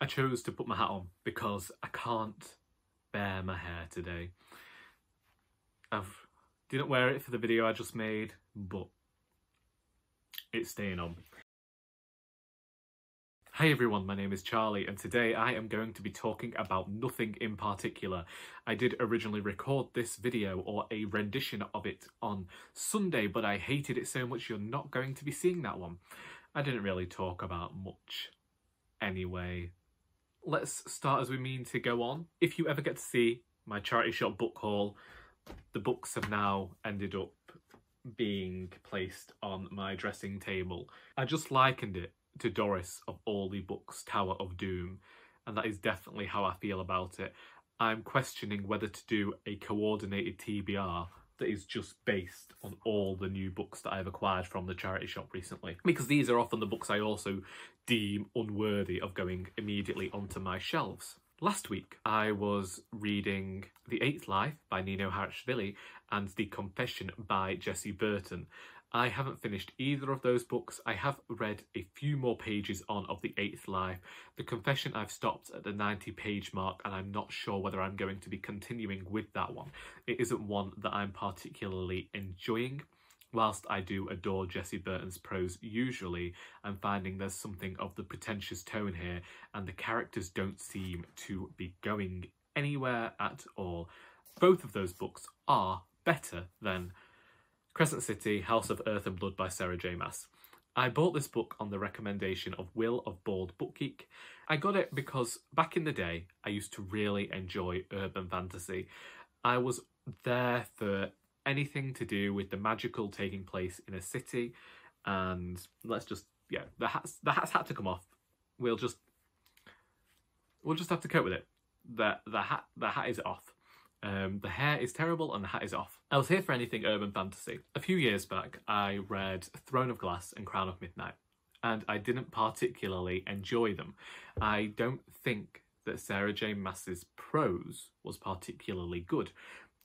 I chose to put my hat on because I can't bear my hair today. I didn't wear it for the video I just made, but it's staying on. Hi everyone, my name is Charlie and today I am going to be talking about nothing in particular. I did originally record this video or a rendition of it on Sunday, but I hated it so much you're not going to be seeing that one. I didn't really talk about much anyway. Let's start as we mean to go on. If you ever get to see my charity shop book haul, the books have now ended up being placed on my dressing table. I just likened it to Doris of all the books Tower of Doom, and that is definitely how I feel about it. I'm questioning whether to do a coordinated TBR that is just based on all the new books that I've acquired from the charity shop recently, because these are often the books I also deem unworthy of going immediately onto my shelves. Last week I was reading The Eighth Life by Nino Haratschvili and The Confession by Jessie Burton. I haven't finished either of those books. I have read a few more pages on of The Eighth Life. The Confession I've stopped at the 90-page mark and I'm not sure whether I'm going to be continuing with that one. It isn't one that I'm particularly enjoying. Whilst I do adore Jessie Burton's prose usually, I'm finding there's something of the pretentious tone here and the characters don't seem to be going anywhere at all. Both of those books are better than Crescent City, House of Earth and Blood by Sarah J. Maas. I bought this book on the recommendation of Will of Bald Book Geek. I got it because back in the day, I used to really enjoy urban fantasy. I was there for anything to do with the magical taking place in a city, and let's just, yeah, the hats had to come off. We'll just have to cope with it. The hat is off. The hair is terrible and the hat is off. I was here for anything urban fantasy. A few years back, I read Throne of Glass and Crown of Midnight, and I didn't particularly enjoy them. I don't think that Sarah J. Maas's prose was particularly good.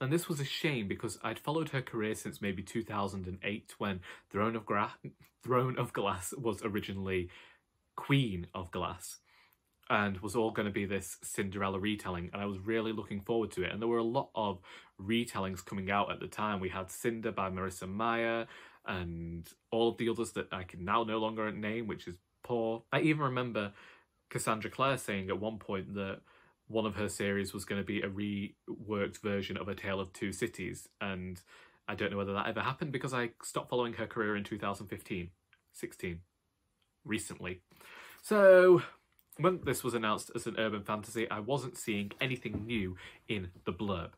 And this was a shame because I'd followed her career since maybe 2008 when Throne of Glass was originally Queen of Glass and was all going to be this Cinderella retelling, and I was really looking forward to it. And there were a lot of retellings coming out at the time. We had Cinder by Marissa Meyer and all of the others that I can now no longer name, which is poor. I even remember Cassandra Clare saying at one point that one of her series was going to be a reworked version of A Tale of Two Cities, and I don't know whether that ever happened because I stopped following her career in 2015, 16, recently. So when this was announced as an urban fantasy, I wasn't seeing anything new in the blurb.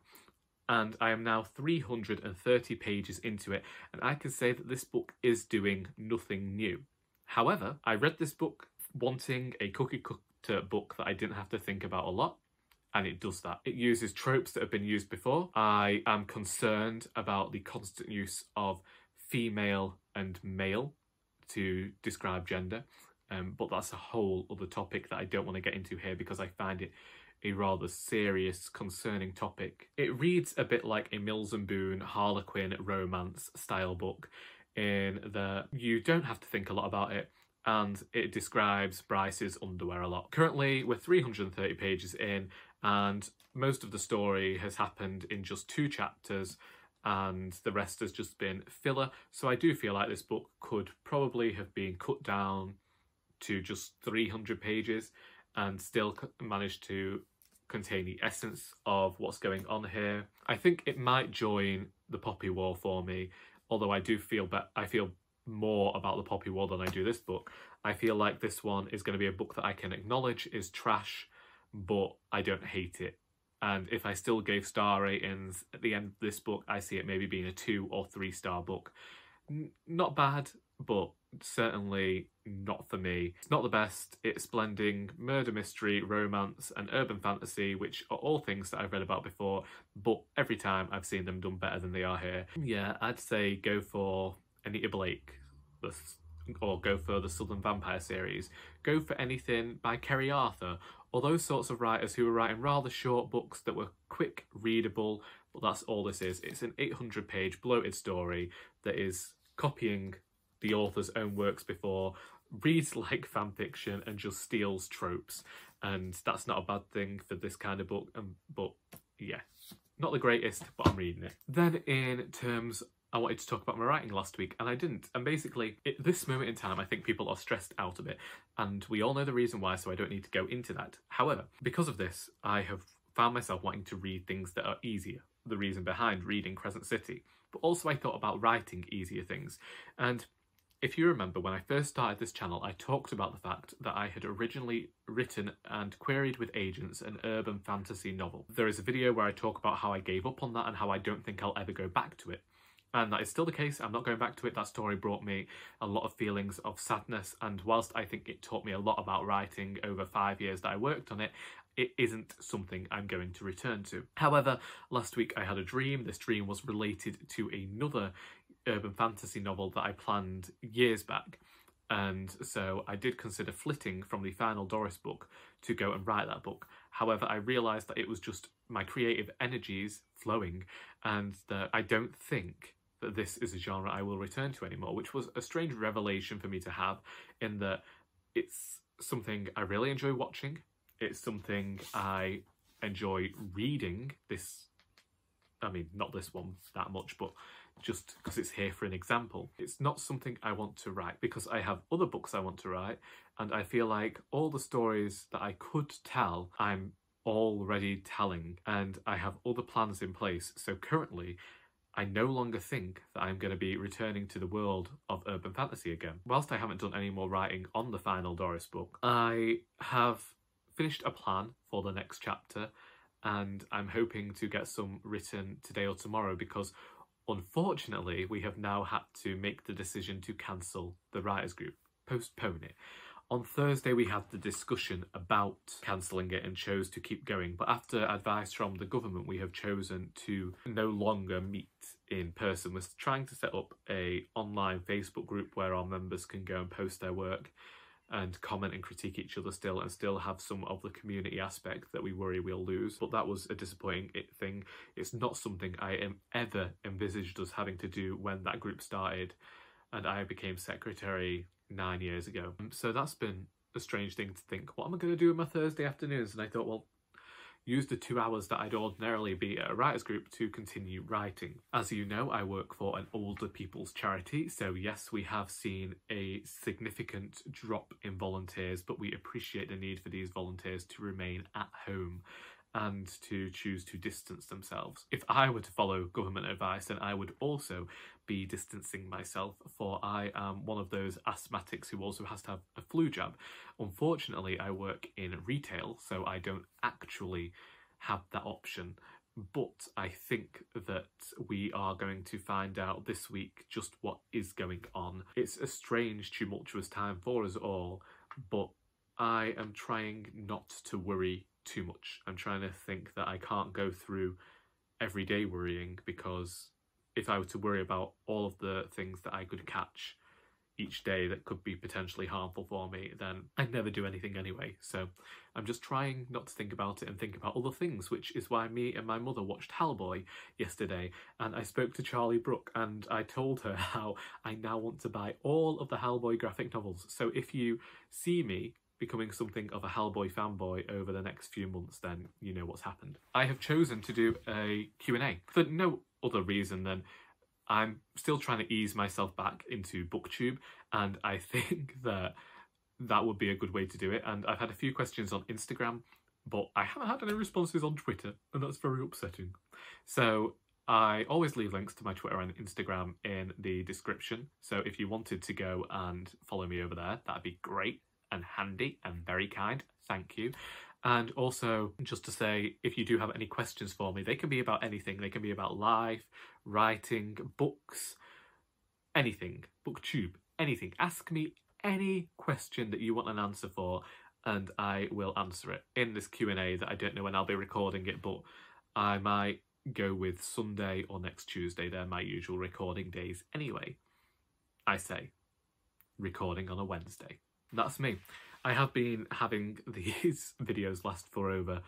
And I am now 330 pages into it, and I can say that this book is doing nothing new. However, I read this book wanting a cookie-cutter book that I didn't have to think about a lot, and it does that. It uses tropes that have been used before. I am concerned about the constant use of female and male to describe gender. But that's a whole other topic that I don't want to get into here because I find it a rather serious, concerning topic. It reads a bit like a Mills and Boon Harlequin romance style book in that you don't have to think a lot about it, and it describes Bryce's underwear a lot. Currently, we're 330 pages in, and most of the story has happened in just 2 chapters, and the rest has just been filler. So I do feel like this book could probably have been cut down to just 300 pages and still manage to contain the essence of what's going on here. I think it might join the Poppy War for me, although I do feel I feel more about the Poppy War than I do this book. I feel like this one is going to be a book that I can acknowledge is trash, but I don't hate it. And if I still gave star ratings at the end of this book, I see it maybe being a 2 or 3 star book. Not bad, but certainly not for me. It's not the best. It's blending murder mystery, romance and urban fantasy, which are all things that I've read about before, but every time I've seen them done better than they are here. Yeah, I'd say go for Anita Blake, or go for the Southern Vampire series. Go for anything by Kerry Arthur, or those sorts of writers who were writing rather short books that were quick, readable, but that's all this is. It's an 800-page bloated story that is copying the author's own works before, reads like fan fiction and just steals tropes, and that's not a bad thing for this kind of book. But yeah, not the greatest, but I'm reading it. Then in terms, I wanted to talk about my writing last week and I didn't. And basically, at this moment in time, I think people are stressed out a bit, and we all know the reason why, so I don't need to go into that. However, because of this, I have found myself wanting to read things that are easier. The reason behind reading Crescent City. But also I thought about writing easier things. And if you remember, when I first started this channel, I talked about the fact that I had originally written and queried with agents an urban fantasy novel. There is a video where I talk about how I gave up on that and how I don't think I'll ever go back to it. And that is still the case. I'm not going back to it. That story brought me a lot of feelings of sadness, and whilst I think it taught me a lot about writing over 5 years that I worked on it, it isn't something I'm going to return to. However, last week I had a dream. This dream was related to another urban fantasy novel that I planned years back. And so I did consider flitting from the final Doris book to go and write that book. However, I realised that it was just my creative energies flowing, and that I don't think that this is a genre I will return to anymore, which was a strange revelation for me to have, in that it's something I really enjoy watching. It's something I enjoy reading. Not this one that much, but just because it's here for an example. It's not something I want to write because I have other books I want to write, and I feel like all the stories that I could tell, I'm already telling, and I have other plans in place. So currently, I no longer think that I'm going to be returning to the world of urban fantasy again. Whilst I haven't done any more writing on the final Doris book, I have finished a plan for the next chapter, and I'm hoping to get some written today or tomorrow, because unfortunately we have now had to make the decision to cancel the writers group, postpone it. On Thursday we had the discussion about cancelling it and chose to keep going, but after advice from the government we have chosen to no longer meet in person. We're trying to set up an online Facebook group where our members can go and post their work and comment and critique each other still, and still have some of the community aspect that we worry we'll lose. But that was a disappointing thing. It's not something I ever envisaged us having to do when that group started, and I became secretary 9 years ago. So that's been a strange thing to think, what am I going to do on my Thursday afternoons? And I thought, well, use the 2 hours that I'd ordinarily be at a writers group to continue writing. As you know, I work for an older people's charity, so yes, we have seen a significant drop in volunteers, but we appreciate the need for these volunteers to remain at home and to choose to distance themselves. If I were to follow government advice, then I would also be distancing myself, for I am one of those asthmatics who also has to have a flu jab. Unfortunately, I work in retail, so I don't actually have that option. But I think that we are going to find out this week just what is going on. It's a strange, tumultuous time for us all, but I am trying not to worry too much. I'm trying to think that I can't go through every day worrying, because if I were to worry about all of the things that I could catch each day that could be potentially harmful for me, then I'd never do anything anyway. So I'm just trying not to think about it and think about other things, which is why me and my mother watched Hellboy yesterday, and I spoke to Charlie Brooke and I told her how I now want to buy all of the Hellboy graphic novels. So if you see me becoming something of a Hellboy fanboy over the next few months, then you know what's happened. I have chosen to do a Q&A for no other reason than I'm still trying to ease myself back into BookTube, and I think that that would be a good way to do it. And I've had a few questions on Instagram, but I haven't had any responses on Twitter, and that's very upsetting. So I always leave links to my Twitter and Instagram in the description, so if you wanted to go and follow me over there, that'd be great and handy and very kind, thank you. And also, just to say, if you do have any questions for me, they can be about anything. They can be about life, writing, books, anything, BookTube, anything. Ask me any question that you want an answer for, and I will answer it in this Q&A that I don't know when I'll be recording it, but I might go with Sunday or next Tuesday. They're my usual recording days anyway. I say, recording on a Wednesday. That's me. I have been having these videos last for over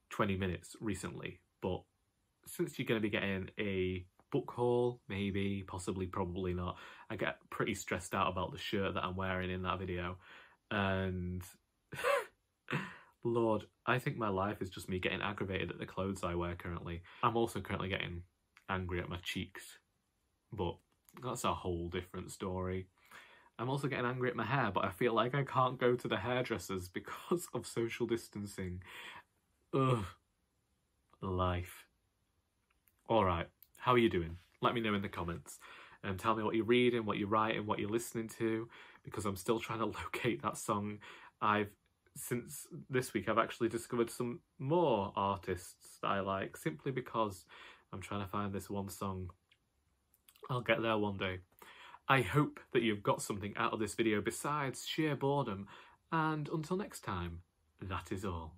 20 minutes recently, but since you're going to be getting a book haul, maybe, possibly, probably not. I get pretty stressed out about the shirt that I'm wearing in that video, and Lord, I think my life is just me getting aggravated at the clothes I wear currently. I'm also currently getting angry at my cheeks, but that's a whole different story. I'm also getting angry at my hair, but I feel like I can't go to the hairdressers because of social distancing. Ugh. Life. Alright, how are you doing? Let me know in the comments. And tell me what you're reading, what you're writing, what you're listening to, because I'm still trying to locate that song. Since this week, I've actually discovered some more artists that I like, simply because I'm trying to find this one song. I'll get there one day. I hope that you've got something out of this video besides sheer boredom, and until next time, that is all.